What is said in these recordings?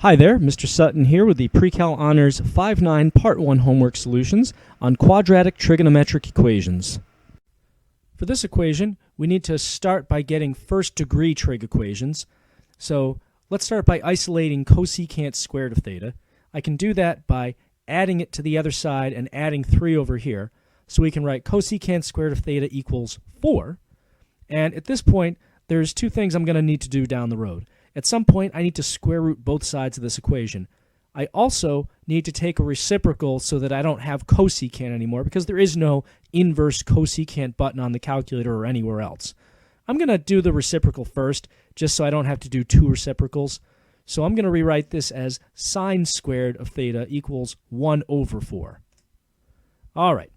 Hi there, Mr. Sutton here with the Pre-Cal Honors 5-9 Part 1 homework solutions on quadratic trigonometric equations. For this equation, we need to start by getting first-degree trig equations. So let's start by isolating cosecant squared of theta. I can do that by adding it to the other side and adding 3 over here. So we can write cosecant squared of theta equals 4. And at this point, there's 2 things I'm going to need to do down the road. At some point, I need to square root both sides of this equation. I also need to take a reciprocal so that I don't have cosecant anymore, because there is no inverse cosecant button on the calculator or anywhere else. I'm going to do the reciprocal first, just so I don't have to do 2 reciprocals. So I'm going to rewrite this as sine squared of theta equals 1 over 4. All right.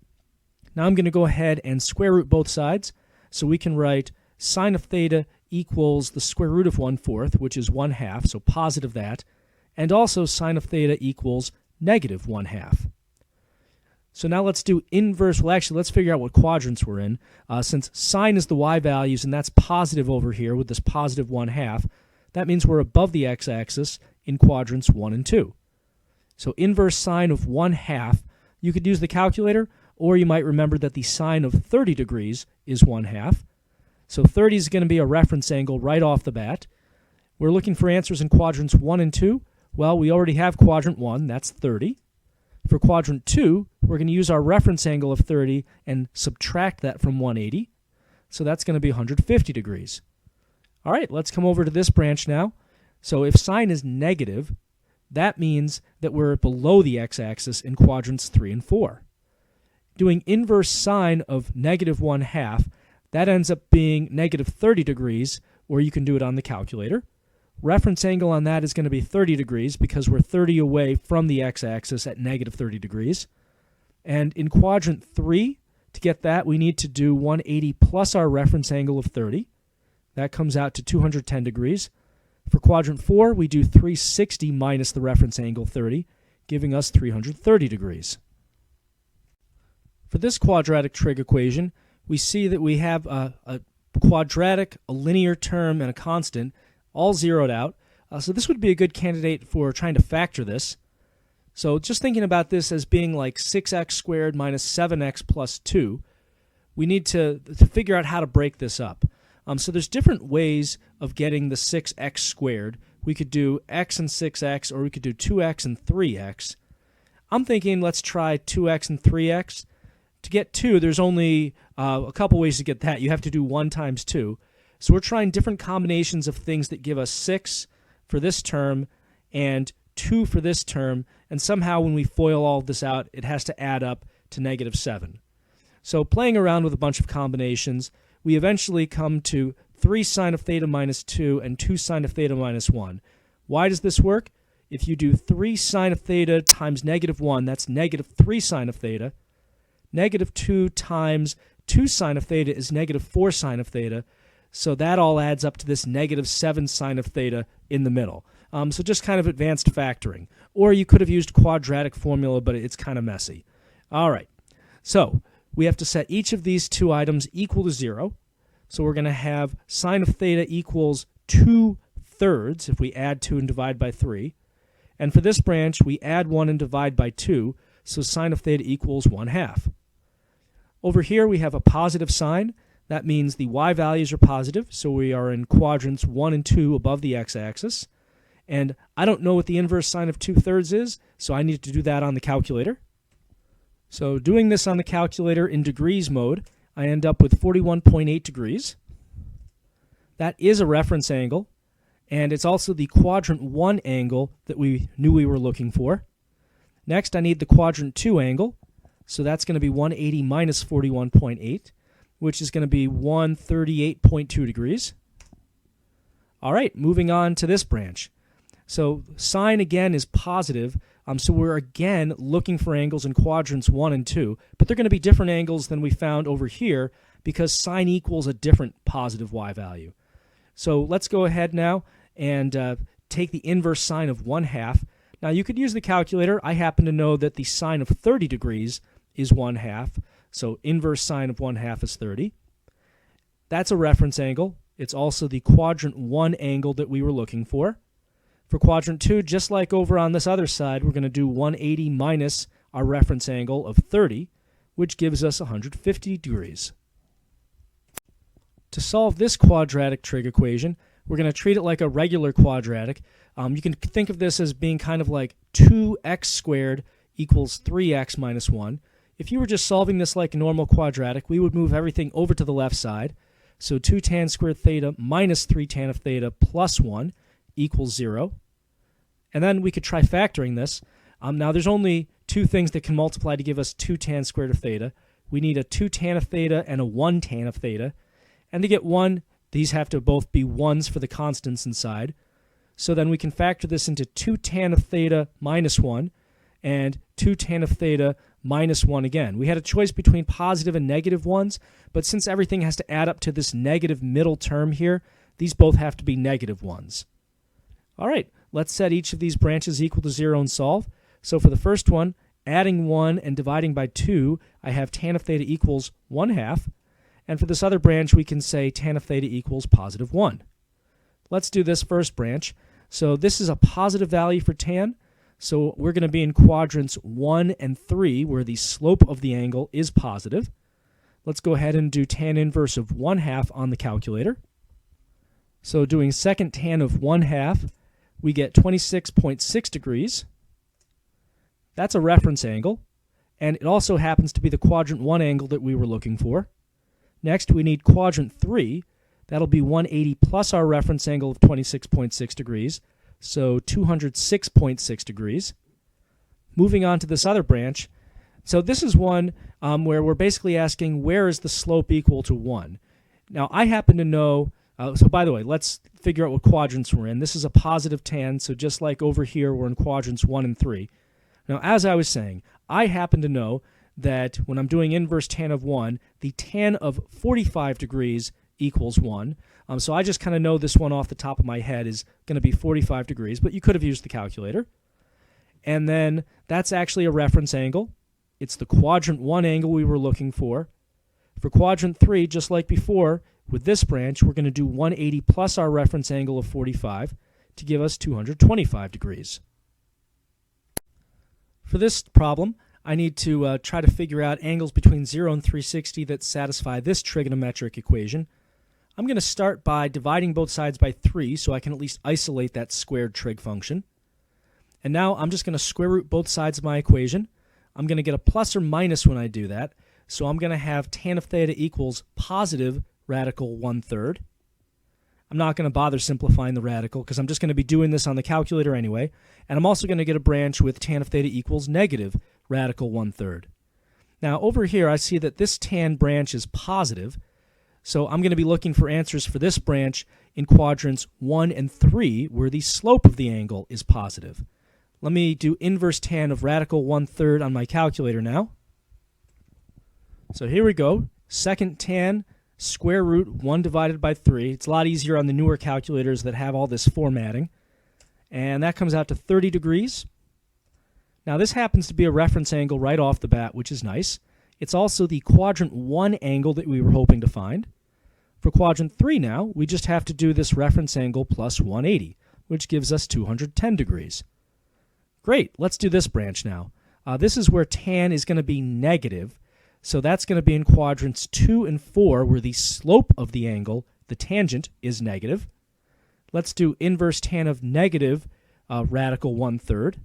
Now I'm going to go ahead and square root both sides. So we can write sine of theta equals the square root of 1/4, which is 1/2, so positive that, and also sine of theta equals negative 1/2. So now let's do inverse. Well, actually, let's figure out what quadrants we're in. Since sine is the y values, and that's positive over here with this positive 1/2, that means we're above the x-axis in quadrants 1 and 2. So inverse sine of 1/2, you could use the calculator, or you might remember that the sine of 30 degrees is 1/2. So 30 is going to be a reference angle right off the bat. We're looking for answers in quadrants 1 and 2. Well, we already have quadrant 1, that's 30. For quadrant 2, we're going to use our reference angle of 30 and subtract that from 180. So that's going to be 150 degrees. All right, let's come over to this branch now. So if sine is negative, that means that we're below the x-axis in quadrants 3 and 4. Doing inverse sine of negative 1/2, that ends up being negative 30 degrees, or you can do it on the calculator. Reference angle on that is going to be 30 degrees because we're 30 away from the x-axis at negative 30 degrees. And in quadrant 3, to get that, we need to do 180 plus our reference angle of 30. That comes out to 210 degrees. For quadrant 4, we do 360 minus the reference angle 30, giving us 330 degrees. For this quadratic trig equation, we see that we have a quadratic, a linear term, and a constant, all zeroed out. So this would be a good candidate for trying to factor this. So just thinking about this as being like 6x squared minus 7x plus 2, we need to figure out how to break this up. So there's different ways of getting the 6x squared. We could do x and 6x, or we could do 2x and 3x. I'm thinking let's try 2x and 3x. To get 2, there's only a couple ways to get that. You have to do 1 times 2. So we're trying different combinations of things that give us 6 for this term and 2 for this term, and somehow when we FOIL all of this out, it has to add up to negative 7. So playing around with a bunch of combinations, we eventually come to 3 sine of theta minus 2 and 2 sine of theta minus 1. Why does this work? If you do 3 sine of theta times negative 1, that's negative 3 sine of theta. Negative 2 times 2 sine of theta is negative 4 sine of theta. So that all adds up to this negative 7 sine of theta in the middle. So just kind of advanced factoring. Or you could have used quadratic formula, but it's kind of messy. All right. So we have to set each of these 2 items equal to 0. So we're going to have sine of theta equals 2/3 if we add 2 and divide by 3. And for this branch, we add 1 and divide by 2. So sine of theta equals 1/2. Over here we have a positive sign. That means the y values are positive, so we are in quadrants 1 and 2 above the x-axis. And I don't know what the inverse sine of 2/3 is, so I need to do that on the calculator. So doing this on the calculator in degrees mode, I end up with 41.8 degrees. That is a reference angle, and it's also the quadrant 1 angle that we knew we were looking for. Next, I need the quadrant 2 angle. So that's going to be 180 minus 41.8, which is going to be 138.2 degrees. All right, moving on to this branch. So sine again is positive, so we're again looking for angles in quadrants 1 and 2, but they're going to be different angles than we found over here because sine equals a different positive y value. So let's go ahead now and take the inverse sine of 1/2. Now you could use the calculator. I happen to know that the sine of 30 degrees is 1/2, so inverse sine of 1/2 is 30. That's a reference angle. It's also the quadrant 1 angle that we were looking for. For quadrant 2, just like over on this other side, we're going to do 180 minus our reference angle of 30, which gives us 150 degrees. To solve this quadratic trig equation, we're going to treat it like a regular quadratic. You can think of this as being kind of like 2x squared equals 3x minus 1. If you were just solving this like a normal quadratic, we would move everything over to the left side. So 2 tan squared theta minus 3 tan of theta plus 1 equals 0. And then we could try factoring this. Now there's only two things that can multiply to give us 2 tan squared of theta. We need a 2 tan of theta and a 1 tan of theta. And to get 1, these have to both be 1s for the constants inside. So then we can factor this into 2 tan of theta minus 1 and 2 tan of theta minus 1 again. We had a choice between positive and negative 1s, but since everything has to add up to this negative middle term here, these both have to be negative 1s. All right, let's set each of these branches equal to 0 and solve. So for the first one, adding 1 and dividing by 2, I have tan of theta equals 1/2. And for this other branch, we can say tan of theta equals positive 1. Let's do this first branch. So this is a positive value for tan. So we're going to be in quadrants 1 and 3, where the slope of the angle is positive. Let's go ahead and do tan inverse of 1/2 on the calculator. So doing second tan of 1/2, we get 26.6 degrees. That's a reference angle, and it also happens to be the quadrant 1 angle that we were looking for. Next, we need quadrant 3. That'll be 180 plus our reference angle of 26.6 degrees, so 206.6 degrees. Moving on to this other branch. So this is one where we're basically asking where is the slope equal to 1. Now, I happen to know, so by the way, let's figure out what quadrants we're in. This is a positive tan, so just like over here, we're in quadrants 1 and 3. Now, as I was saying, I happen to know that when I'm doing inverse tan of 1, the tan of 45 degrees equals 1. So I just kind of know this one off the top of my head is going to be 45 degrees, but you could have used the calculator. And then that's actually a reference angle. It's the quadrant 1 angle we were looking for. For quadrant 3, just like before, with this branch, we're going to do 180 plus our reference angle of 45 to give us 225 degrees. For this problem, I need to try to figure out angles between 0 and 360 that satisfy this trigonometric equation. I'm going to start by dividing both sides by 3 so I can at least isolate that squared trig function. And now I'm just going to square root both sides of my equation. I'm going to get a plus or minus when I do that. So I'm going to have tan of theta equals positive radical 1/3. I'm not going to bother simplifying the radical because I'm just going to be doing this on the calculator anyway. And I'm also going to get a branch with tan of theta equals negative radical 1/3. Now over here I see that this tan branch is positive, so I'm going to be looking for answers for this branch in quadrants 1 and 3 where the slope of the angle is positive. Let me do inverse tan of radical 1/3 on my calculator now. So here we go, second tan square root 1 divided by 3. It's a lot easier on the newer calculators that have all this formatting. And that comes out to 30 degrees. Now this happens to be a reference angle right off the bat, which is nice. It's also the quadrant 1 angle that we were hoping to find. For quadrant 3 now, we just have to do this reference angle plus 180, which gives us 210 degrees. Great, let's do this branch now. This is where tan is going to be negative, so that's going to be in quadrants 2 and 4 where the slope of the angle, the tangent, is negative. Let's do inverse tan of negative radical 1/3.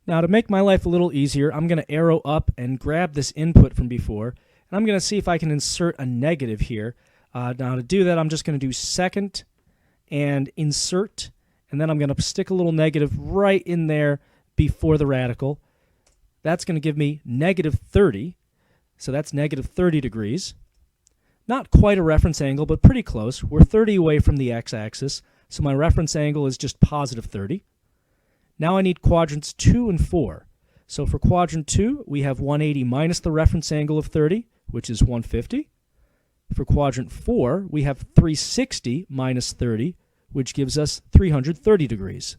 Now to make my life a little easier, I'm going to arrow up and grab this input from before, and I'm going to see if I can insert a negative here. Now to do that, I'm just going to do second and insert, and then I'm going to stick a little negative right in there before the radical. That's going to give me negative 30, so that's negative 30 degrees. Not quite a reference angle, but pretty close. We're 30 away from the x-axis, so my reference angle is just positive 30. Now I need quadrants 2 and 4. So for quadrant 2, we have 180 minus the reference angle of 30, which is 150. For quadrant 4, we have 360 minus 30, which gives us 330 degrees.